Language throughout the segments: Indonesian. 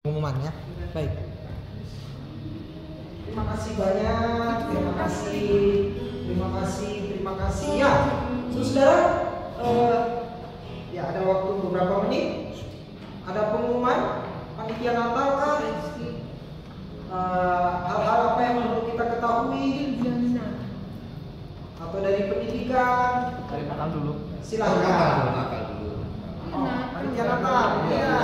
pengumumannya. Baik. Terima kasih banyak. Terima kasih. Ya, saudara. Ya ada waktu beberapa menit. Ada pengumuman panitia Natal kan? Hal-hal apa yang perlu kita ketahui? Atau dari pendidikan? Dari Natal dulu. Silahkan. Natal dulu. Oh, panitia Natal. Ya.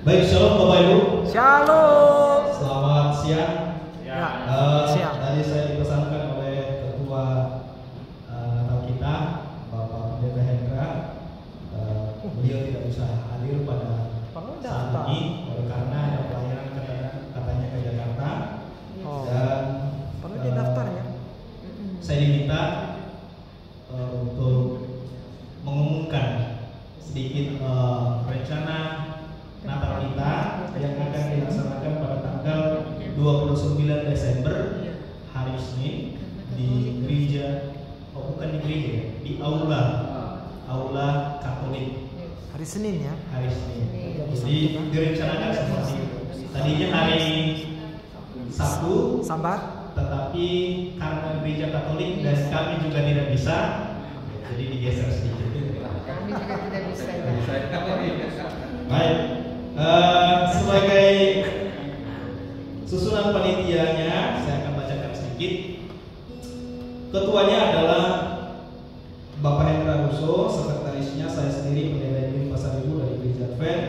Baik, shalom Bapak Ibu. Shalom. Selamat siang. Ya. Siang. Tadi saya dipesankan oleh ketua Natal kita, Bapak Pendeta Hendra. Beliau tidak bisa hadir pada saat ini karena ada pelayanan katanya ke Jakarta. Dan perlu didaftar ya. Saya diminta untuk mengumumkan sedikit rencana Natal kita yang akan dilaksanakan pada tanggal 29 Desember hari Senin di gereja, di aula Katolik. Hari Senin ya. Hari Senin. Jadi direncanakan seperti itu. Tadinya hari Sabtu, Sabat. tetapi karena gereja Katolik dan kami juga tidak bisa, jadi digeser sedikit. Kami juga tidak bisa. Baik, sebagai susunan panitianya saya akan bacakan sedikit. Ketuanya adalah Bapak Hendra Russo, sekretarisnya saya sendiri Pendeta Edwin Pasaribu dari Gereja Advent,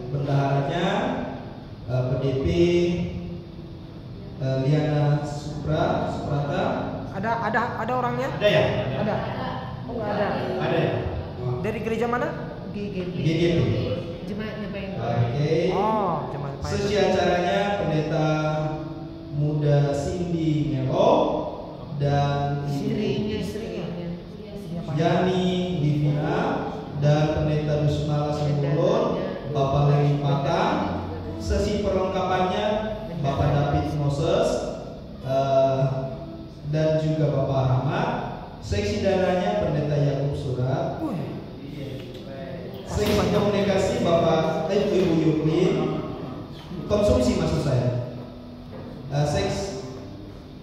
bendaharanya PDP Liana Suprata. Ada orangnya? Ada ya? Ada. Oh nggak ada. Ada ya? Dari gereja mana? GGP. Jemaat Nyebayan. Oke. Oh, jemaat Nyebayan. Sesi acaranya Pendeta Muda Cindy Melo dan Istrinya. Yani Divina dan Pendeta Rusmala Simbolon, Bapak Lewi Patang. Sesi perlengkapannya Bapak David Moses dan juga Bapak Rahmat. Seksi dananya Pendeta Yakub Surat. Seksi komunikasi Bapak Ibu Yuklin. Konsumsi maksud saya. Seks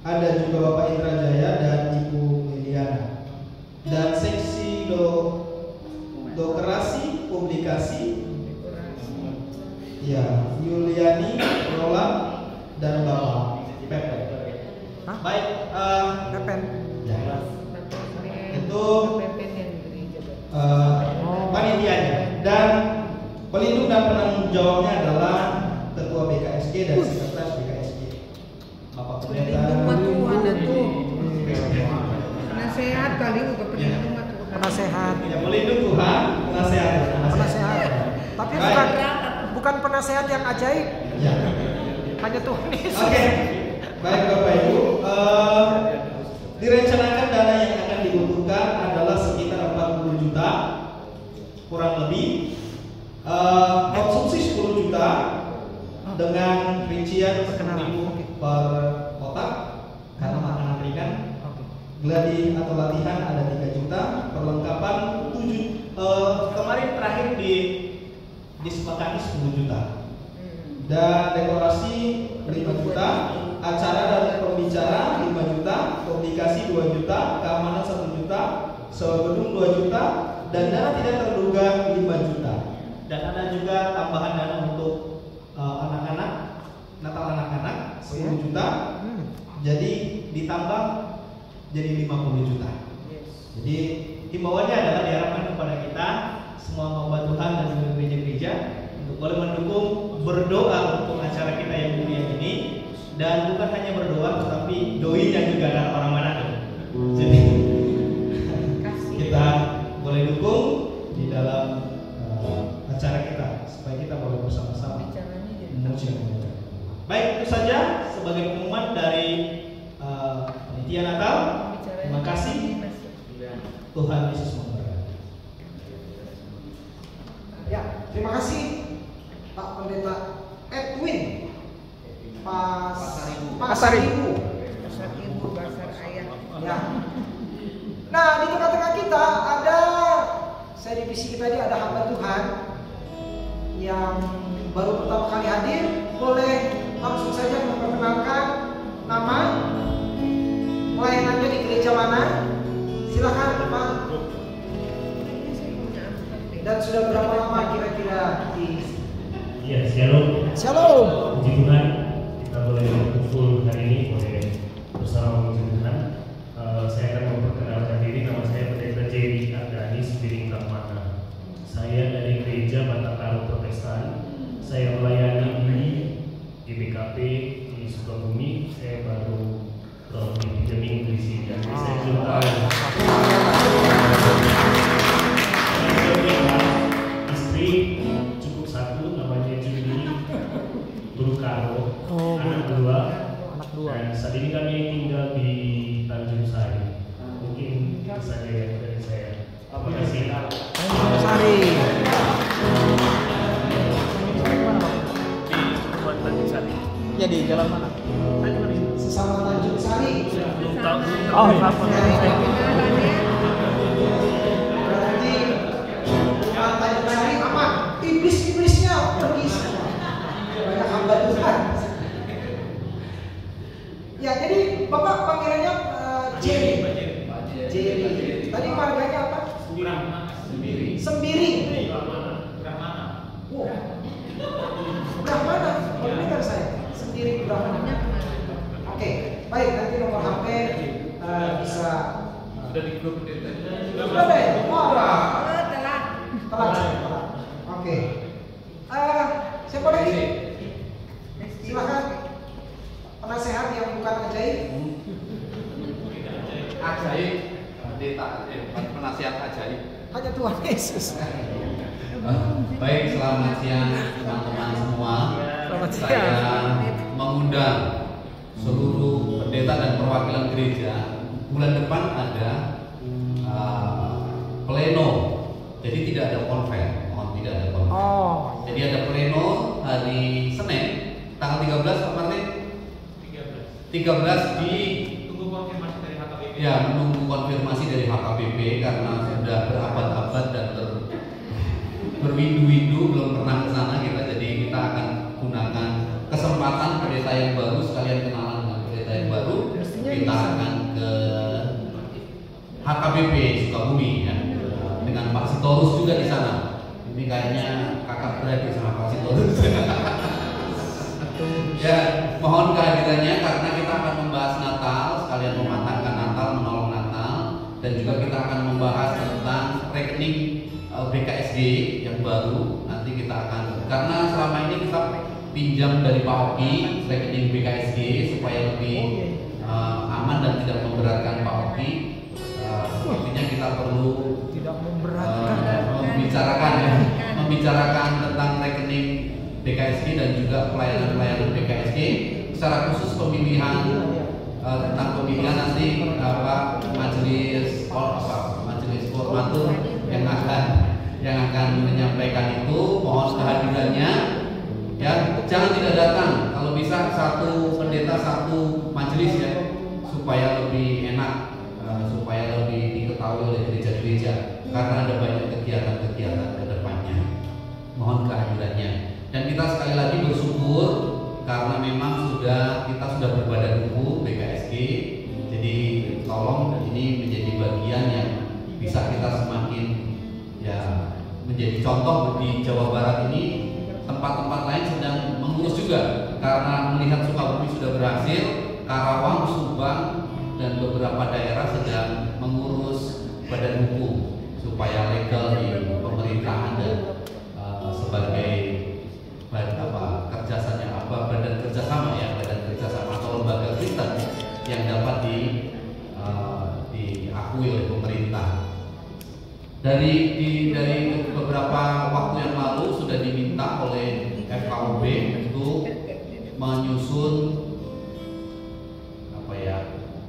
ada juga Bapak Indra Jaya dan Ibu Liliana. Dan seksi dokerasi publikasi ya Yuliani Roland dan Bapak Pepe. Baik, Pepen. ya. Itu panitianya dan pelindung dan penanggung jawabnya adalah Ketua BKSG dan Sekretaris BKSG Bapak Pendeta. Penasehat kali bukan pelindung mah Tuhan. Penasehat. Ya, pelindung Tuhan, penasehat. Penasehat. Tapi bukan penasehat yang ajaib. Ya. Hanya Tuhan Yesus. Oke. Baik Bapak Ibu, direncanakan dana yang akan dibutuhkan adalah sekitar 40 juta kurang lebih. Konsumsi 10 juta dengan rincian 10.000 per kotak karena makanan ringan. Gladi atau latihan ada 3 juta, perlengkapan 7 kemarin terakhir disepakati 10 juta. Dan dekorasi 5 juta, acara dan pembicara 5 juta, komunikasi 2 juta, keamanan 1 juta, sewa gedung 2 juta, dan dana tidak terduga 5 juta. Dan ada juga tambahan dana untuk anak-anak, Natal anak-anak 10 juta. Jadi ditambah jadi 50 juta. Jadi himbauannya adalah diharapkan kepada kita semua hamba Tuhan dan juga gereja-gereja untuk boleh mendukung, berdoa untuk acara kita yang mulia ini, dan bukan hanya berdoa tetapi doinya juga ada orang Manado. Jadi kita boleh dukung di dalam acara kita supaya kita boleh bersama-sama memuji Tuhan. Baik, itu saja sebagai pengumuman dari panitia Natal. Terima kasih. Tuhan Yesus memberkati. Ya, terima kasih Pak Pendeta Edwin Pasaribu. Basar ayat. Ya. Nah, di tengah-tengah kita ada saya divisi kita ini ada hamba Tuhan yang baru pertama kali hadir, boleh langsung saja memperkenalkan nama, pelayanannya di gereja mana? Silakan Pak. Dan sudah berapa lama kira-kira di? Ya, shalom. Shalom. Puji Tuhan, kita boleh berkumpul hari ini boleh bersama puji Tuhan. Saya akan memperkenalkan diri, nama saya Pendeta Jerry Ardani Sembiring Rahmana. Saya dari Gereja Batakaro Protestan. Saya melayani di GBKP di Sukabumi. Saya baru kurang lebih 3 minggu di sini. Jadi saya belum tahu. Istri cukup satu, namanya Juni Burukaro, anak dua. Dan saat ini kami tinggal di Tanjung Sari. Mungkin itu saja ya dari saya. Terima kasih. Tanjung Sari. Ya di jalan mana? Sesama Tanjung Sari. Belum tahu. Oh, apa? Berarti Tanjung Sari aman. Iblis-iblisnya pergi. Banyak hamba Tuhan. Ya, jadi Bapak panggilannya Jerry. Jerry. Tadi marganya apa? Sembiring. Wow. Brahmana. Baru dengar saya. Sembiring Brahmana. Oke, baik. Nanti nomor HP bisa. Sudah di grup itu. Sudah deh. Wah. Telat. Telat. Oke. Siapa lagi? Silakan. Penasehat yang bukan ajaib. Ajaib, pendeta, penasihat ajaib. Hanya Tuhan Yesus. Baik, selamat siang teman-teman semua. Selamat siang. Saya mengundang seluruh pendeta dan perwakilan gereja. Bulan depan ada pleno. Jadi tidak ada konfer. Tidak ada konfer. Oh. Jadi ada pleno hari Senin tanggal 13 Pak Martin. 13 di tunggu konfirmasi dari HKBP. Ya, menunggu konfirmasi dari HKBP karena sudah berabad-abad dan berwindu-windu belum pernah ke sana kita. Jadi kita akan gunakan kesempatan pendeta yang baru sekalian kenalan dengan pendeta yang baru. Kita akan ke HKBP Sukabumi ya, dengan Pak Sitorus juga di sana. Ini kayaknya kakak beradik sama Pak Sitorus. Ya, mohon kehadirannya karena kita akan membahas Natal, sekalian mematangkan Natal, menolong Natal, dan juga kita akan membahas tentang rekening BKSG yang baru. Nanti kita akan, karena selama ini kita pinjam dari Pak Oki rekening BKSG supaya lebih aman dan tidak memberatkan Pak Oki. Sepertinya kita perlu Tidak memberatkan. membicarakan tentang rekening BKSG dan juga pelayanan-pelayanan BKSG secara khusus pemilihan tentang pemilihan nanti majelis formatur yang akan menyampaikan itu. Mohon kehadirannya ya, jangan tidak datang, kalau bisa satu pendeta satu majelis ya, supaya lebih enak, supaya lebih diketahui oleh gereja-gereja karena ada banyak kegiatan-kegiatan ke depannya. Mohon kehadirannya. Dan kita sekali lagi bersyukur karena memang kita sudah berbadan hukum BKSG. Jadi tolong ini menjadi bagian yang bisa kita semakin ya menjadi contoh di Jawa Barat ini. Tempat-tempat lain sedang mengurus juga karena melihat Sukabumi sudah berhasil, Karawang, Subang dan beberapa daerah sedang mengurus badan hukum supaya legal di pemerintahan dan sebagai badan kerjasama atau lembaga Kristen yang dapat diakui oleh pemerintah. Dari beberapa waktu yang lalu sudah diminta oleh FKUB untuk menyusun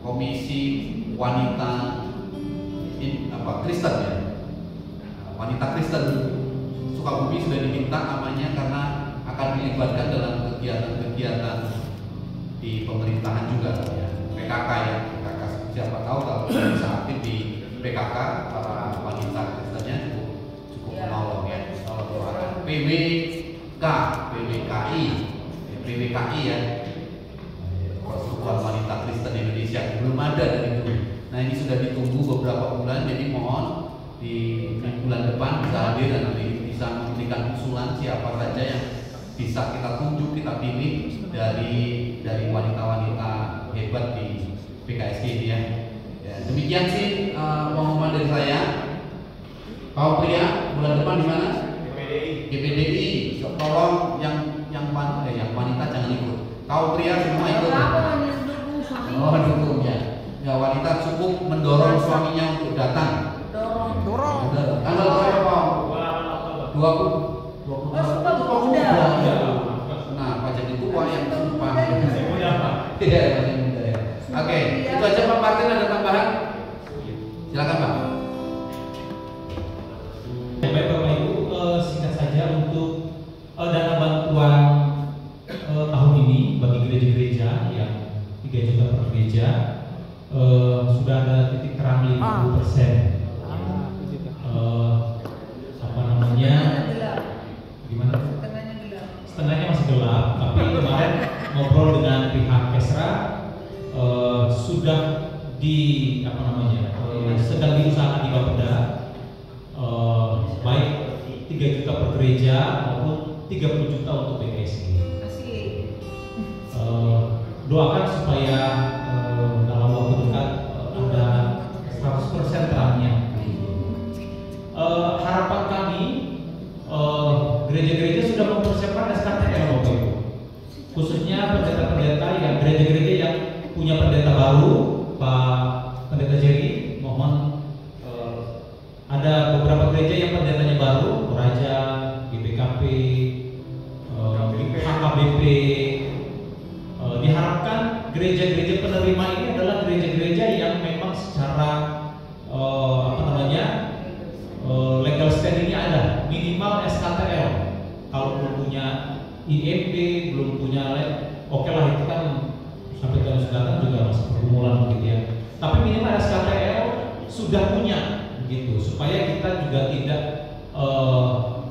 komisi wanita Kristen ya. Wanita Kristen Sukabumi sudah diminta namanya karena akan dilibatkan dalam kegiatan-kegiatan di pemerintahan juga ya. PKK ya, PKK siapa tahu kalau bisa aktif di PKK para wanita Kristennya PWKI ya, Persatuan Wanita Kristen Indonesia, belum ada dari dulu. Nah ini sudah ditunggu beberapa bulan, jadi mohon di bulan depan bisa hadir dan nanti bisa memberikan usulan siapa saja yang bisa kita tunjuk, kita pilih dari wanita-wanita hebat di PKSG ini ya. Demikian sih pengumuman dari saya. Kaum pria bulan depan di mana? GPDI. Tolong yang wanita jangan ikut. Kaum pria semua ikut. Oh dukung ya. Ya wanita cukup mendorong suaminya untuk datang. Dorong. Tanggal berapa? 20. Nah pajak itu uang yang sumpah. Tidak ada muda ya. Oke, itu aja Pak Martin, ada tambahan? Silakan Pak. Baik Bapak Ibu, singkat saja untuk dana bantuan tahun ini bagi gereja-gereja yang 3 juta per gereja sudah ada titik terang 50%. Gimana? Setengahnya masih gelap, tapi kemarin ngobrol dengan pihak Kesra sudah sedang diusahakan di Bapeda, baik 3 juta per gereja maupun 30 juta untuk PKSG. Doakan supaya dalam waktu dekat ada 100% terangnya. Harapan kami gereja-gereja sudah mempersiapkan SKTL Bapak Ibu, khususnya pendeta-pendeta yang gereja-gereja yang punya pendeta baru, Pak Pendeta Jerry, mohon ada beberapa gereja yang pendetanya baru, Raja, GPKP, HKBP. Diharapkan gereja-gereja penerima ini adalah gereja-gereja yang memang secara legal standingnya ada, minimal SKTL. Kalau belum punya IMB, belum punya oke lah, itu kan sampai tahun sekarang juga masih pergumulan begitu ya. Tapi minimal SKTL sudah punya begitu, supaya kita juga tidak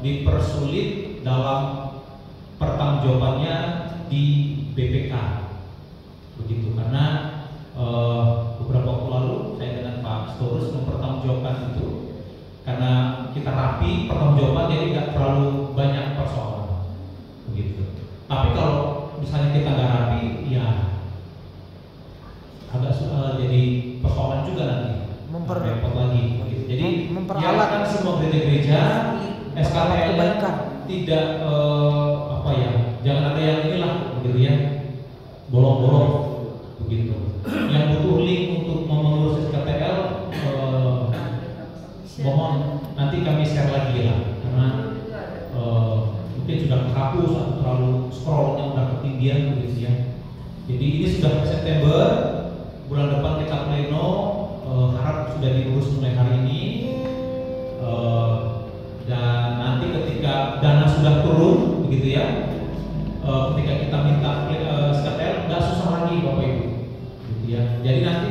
dipersulit dalam pertanggungjawabannya di BPK begitu, karena beberapa waktu lalu saya dengan Pak Storus mempertanggungjawabkan itu. Karena kita rapi pertanggungjawaban, jadi nggak terlalu banyak persoalan begitu. Tapi kalau misalnya kita nggak rapi, ya agak jadi persoalan juga nanti, repot lagi begitu. Jadi diharapkan semua gereja-gereja SKTL tidak jangan ada yang inilah begitu ya, bolong-bolong begitu. Yang butuh link untuk mengurus SKTL, mohon nanti kami share lagi ya, karena mungkin sudah terhapus atau terlalu scrollnya udah ketinggian begitu ya. Jadi ini sudah September, bulan depan kita pleno, harap sudah diurus mulai hari ini, dan nanti ketika dana sudah turun begitu ya, ketika kita minta SKTL nggak susah lagi Bapak Ibu gitu ya. Jadi nanti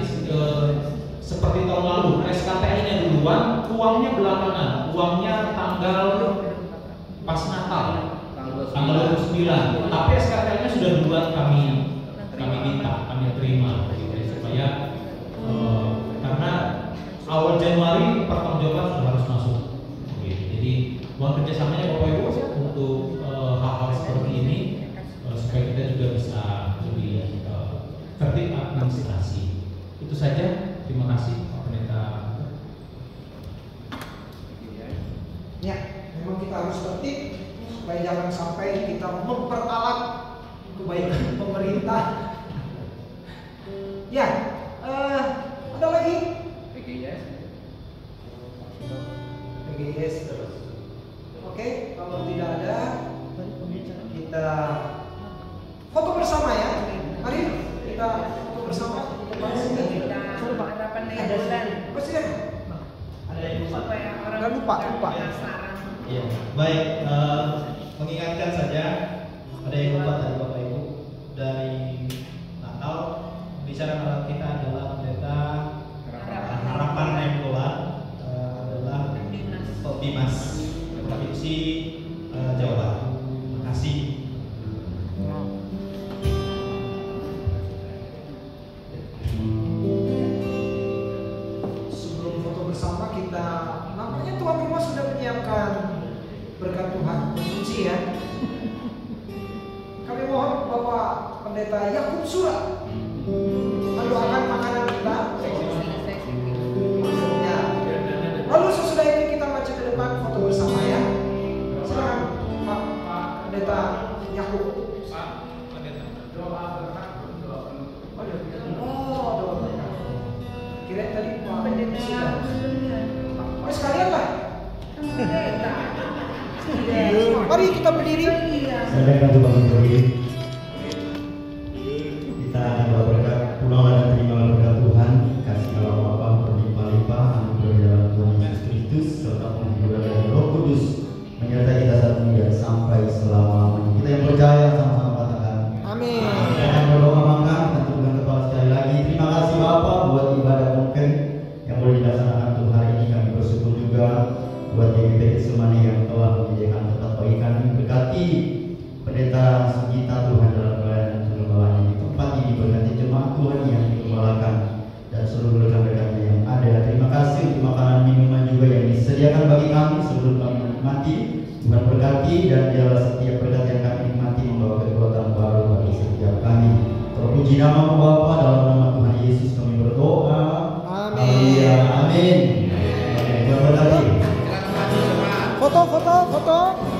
seperti tahun lalu, SKTL-nya duluan, uangnya belakangan, uangnya tanggal pas Natal, tanggal 29. Tapi SKTL-nya sudah duluan kami minta, kami terima, gitu, supaya karena awal Januari pertanggungjawaban sudah harus masuk. Gitu. Jadi mohon kerjasamanya Bapak Ibu untuk hal-hal seperti ini, supaya kita juga bisa lebih tertib administrasi. Itu saja. Terima kasih Pak Pendeta. Ya, memang kita harus tertib supaya jangan sampai kita memperalat kebaikan pemerintah. Ya, ada lagi? PGS terus. Oke, kalau tidak ada, kita foto bersama ya. Mari kita foto bersama. Presiden. Ada yang lupa? Nggak lupa. Iya. Baik, mengingatkan saja, ada yang lupa dari Bapak Ibu, dari Natal bicara kita adalah pendeta harapan Nainggolan, adalah Dimas provinsi Jawa Barat. Terima kasih. Sebelum foto bersama kita, nampaknya tuan rumah sudah menyiapkan berkat Tuhan kunci ya. Kami mohon Bapak Pendeta Yakub Sura mendoakan makanan kita. Ya. Lalu sesudah itu kita maju ke depan foto bersama ya. Silakan Pak Pendeta Yakub. Oh, doa berkat. Kirain tadi Pak Pendeta sudah. Yakub. Oh, sekalian lah. Pendeta. Mari kita berdiri. Saya akan coba berdiri. Kita akan doa berkat pulau dan terima berkat Tuhan, kasih Allah Bapa berlimpah-limpah, anugerah dalam Tuhan Yesus Kristus serta penghiburan dari Roh Kudus menyertai kita saat ini dan sampai selama-lamanya. Kita yang percaya sama-sama katakan Amin. Kita akan berdoa maka tentukan kepala sekali lagi. Terima kasih Bapa buat ibadah mungkin yang boleh dilaksanakan untuk hari ini. Kami bersyukur juga buat GBP Semani yang telah menyediakan tempat bagi kami. Berkati Pendeta Sugita Tuhan dalam pelayanan pengembalaan di tempat ini. Berkati jemaat Tuhan yang digembalakan dan seluruh rekan-rekannya yang ada. Terima kasih untuk makanan minuman juga yang disediakan bagi kami sebelum kami menikmati. Tuhan berkati dan biarlah setiap berkat yang kami nikmati membawa kekuatan baru bagi setiap kami. Terpuji nama Bapa, dalam nama Tuhan Yesus kami berdoa. Amin. Haleluya. Amin. Amin. Tuhan berkati. Foto.